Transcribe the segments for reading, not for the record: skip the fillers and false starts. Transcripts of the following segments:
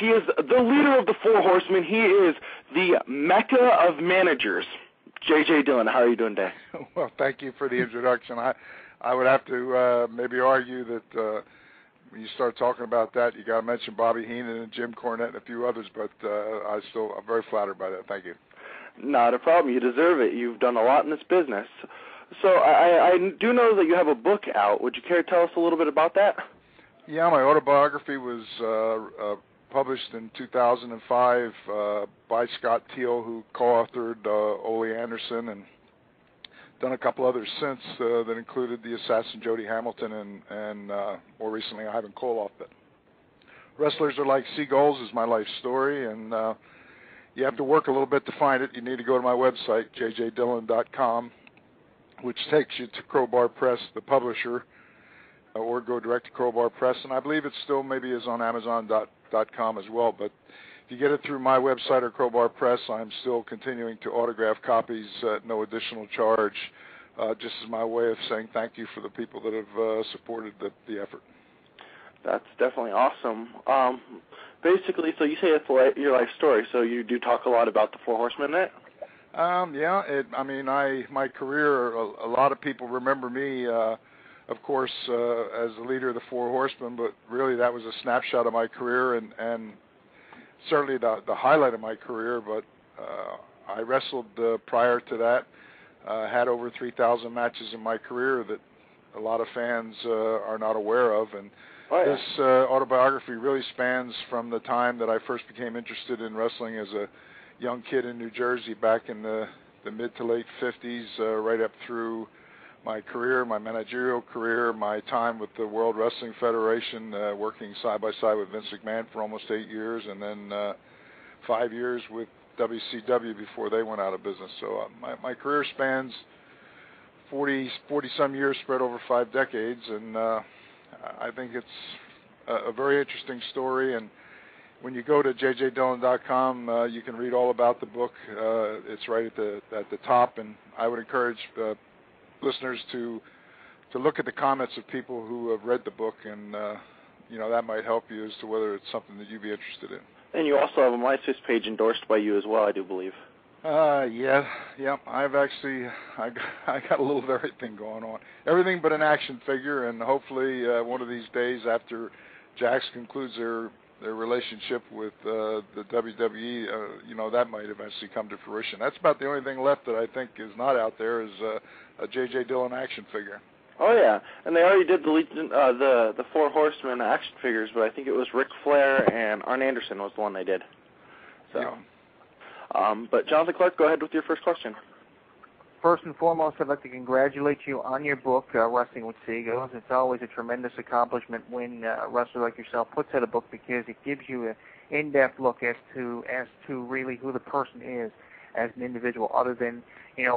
He is the leader of the Four Horsemen. He is the Mecca of managers. J.J. Dillon, how are you doing today? Well, thank you for the introduction. I would have to maybe argue that when you start talking about that, you got to mention Bobby Heenan and Jim Cornette and a few others, but I'm very flattered by that. Thank you. Not a problem. You deserve it. You've done a lot in this business. So I do know that you have a book out. Would you care to tell us a little bit about that? Yeah, my autobiography was published in 2005 by Scott Teal, who co-authored Ole Anderson, and done a couple others since that included the assassin Jody Hamilton and more recently Ivan Koloff. But Wrestlers Are Like Seagulls is my life story, and you have to work a little bit to find it. You need to go to my website, jjdillon.com, which takes you to Crowbar Press, the publisher, or go direct to Crowbar Press, and I believe it still maybe is on Amazon.com as well. But if you get it through my website or Crowbar Press, I'm still continuing to autograph copies at no additional charge, just as my way of saying thank you for the people that have supported the effort. That's definitely awesome. Basically, so you say it's your life story, so you do talk a lot about the Four Horsemen in it? Yeah, my career, a lot of people remember me, of course, as the leader of the Four Horsemen, but really that was a snapshot of my career and certainly the highlight of my career. But I wrestled prior to that, had over 3,000 matches in my career that a lot of fans are not aware of. And this autobiography really spans from the time that I first became interested in wrestling as a young kid in New Jersey back in the mid to late 50s, right up through my career, my managerial career, my time with the World Wrestling Federation, working side by side with Vince McMahon for almost 8 years, and then 5 years with WCW before they went out of business. So my career spans 40-some years spread over 5 decades, and I think it's a very interesting story. And when you go to jjdillon.com, you can read all about the book. It's right at the top, and I would encourage listeners to look at the comments of people who have read the book, and that might help you as to whether it's something that you'd be interested in. And you also have a MySpace page endorsed by you as well, I do believe. Yeah. I've actually I got a little of everything going on, everything but an action figure, and hopefully one of these days after Jax concludes their relationship with the WWE, that might eventually come to fruition. That's about the only thing left that I think is not out there is a J.J. Dillon action figure. Oh yeah, and they already did the Four Horsemen action figures, but I think it was Ric Flair and Arn Anderson was the one they did. So, yeah. But Jonathan Clark, go ahead with your first question. First and foremost, I'd like to congratulate you on your book, Wrestling with Seagulls. It's always a tremendous accomplishment when a wrestler like yourself puts out a book because it gives you an in-depth look as to really who the person is as an individual, other than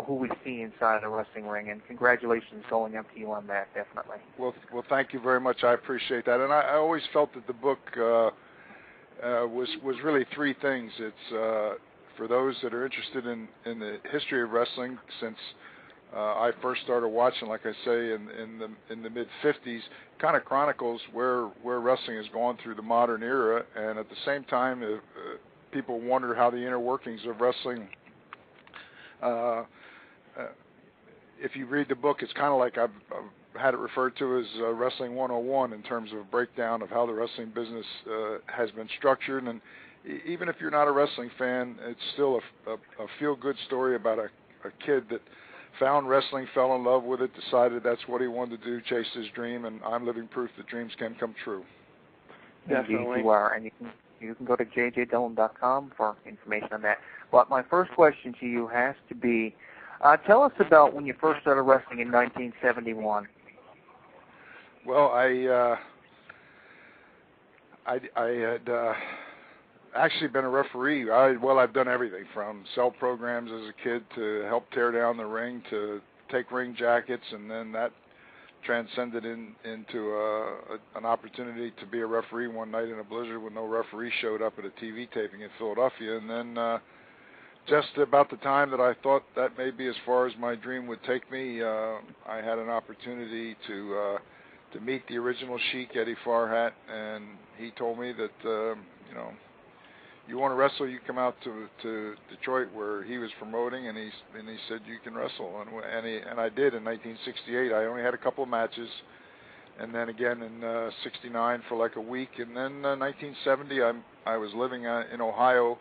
who we see inside the wrestling ring. And congratulations going up to you on that, definitely. Well, thank you very much. I appreciate that. And I always felt that the book was really three things. It's for those that are interested in the history of wrestling, since I first started watching, like I say, in the mid-'50s, kind of chronicles where wrestling has gone through the modern era, and at the same time, people wonder how the inner workings of wrestling. If you read the book, it's kind of like I've had it referred to as Wrestling 101 in terms of a breakdown of how the wrestling business has been structured. And even if you're not a wrestling fan, it's still a feel-good story about a kid that found wrestling, fell in love with it, decided that's what he wanted to do, chased his dream, and I'm living proof that dreams can come true. Definitely. Indeed you are, and you can go to jjdillon.com for information on that. But my first question to you has to be, tell us about when you first started wrestling in 1971. Well, I had actually been a referee. I've done everything from sell programs as a kid to help tear down the ring to take ring jackets, and then that transcended into an opportunity to be a referee one night in a blizzard when no referee showed up at a TV taping in Philadelphia. And then just about the time that I thought that may be as far as my dream would take me, I had an opportunity to meet the original Sheik, Eddie Farhat, and he told me that you want to wrestle, you come out to Detroit where he was promoting, and he said you can wrestle, and I did in 1968. I only had a couple of matches, and then again in '69 for like a week, and then 1970 I was living in Ohio,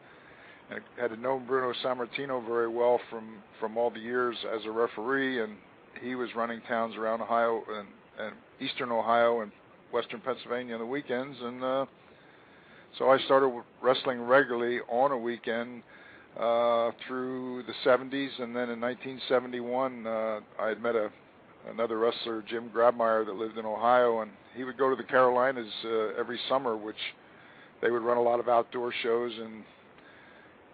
and had known Bruno Sammartino very well from all the years as a referee, and he was running towns around Ohio and eastern Ohio and western Pennsylvania on the weekends, and so I started wrestling regularly on a weekend through the 70s, and then in 1971 I had met another wrestler, Jim Grabmeyer, that lived in Ohio, and he would go to the Carolinas every summer, which they would run a lot of outdoor shows, and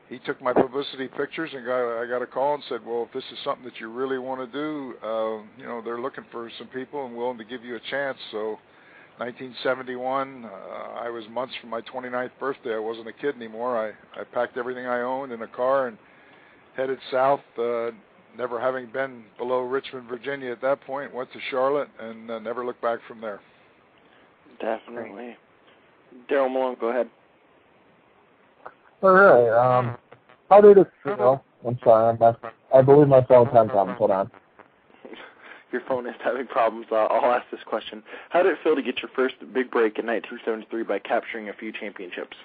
he took my publicity pictures, and I got a call and said, well, if this is something that you really want to do, they're looking for some people and willing to give you a chance. So 1971, I was months from my 29th birthday. I wasn't a kid anymore. I packed everything I owned in a car and headed south, never having been below Richmond, Virginia at that point, went to Charlotte, and never looked back from there. Definitely. Daryl Malone, go ahead. All right. How did it feel? I'm sorry, I believe my phone's having problems. Hold on. Your phone is having problems. I'll ask this question. How did it feel to get your first big break in 1973 by capturing a few championships?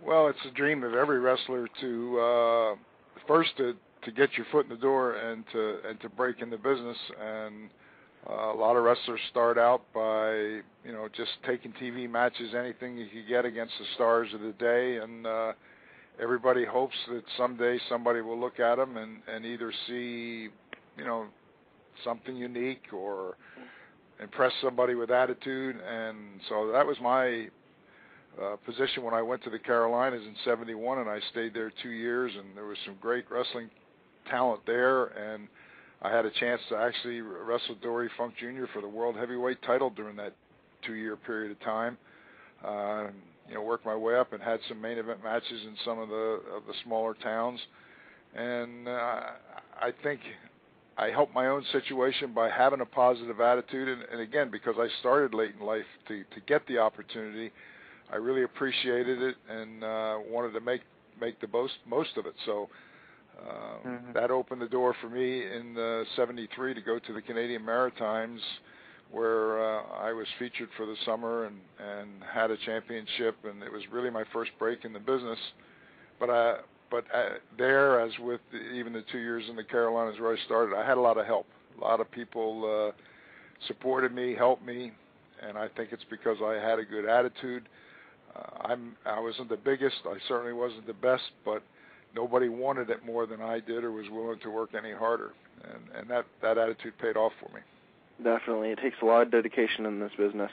Well, it's a dream of every wrestler to first to get your foot in the door and to break in the business. And a lot of wrestlers start out by just taking TV matches, anything you could get against the stars of the day, and everybody hopes that someday somebody will look at them and either see something unique or impress somebody with attitude. And so that was my position when I went to the Carolinas in '71, and I stayed there 2 years, and there was some great wrestling talent there, and I had a chance to actually wrestle Dory Funk Jr. for the World Heavyweight title during that 2-year period of time. Worked my way up and had some main event matches in some of the smaller towns, and I think I helped my own situation by having a positive attitude, and again, because I started late in life to get the opportunity, I really appreciated it and wanted to make the most of it. So that opened the door for me in '73 to go to the Canadian Maritimes, where I was featured for the summer and had a championship, and it was really my first break in the business. But there, as with even the 2 years in the Carolinas where I started, I had a lot of help. A lot of people supported me, helped me, and I think it's because I had a good attitude. I wasn't the biggest, I certainly wasn't the best, but nobody wanted it more than I did or was willing to work any harder, and that attitude paid off for me. Definitely. It takes a lot of dedication in this business.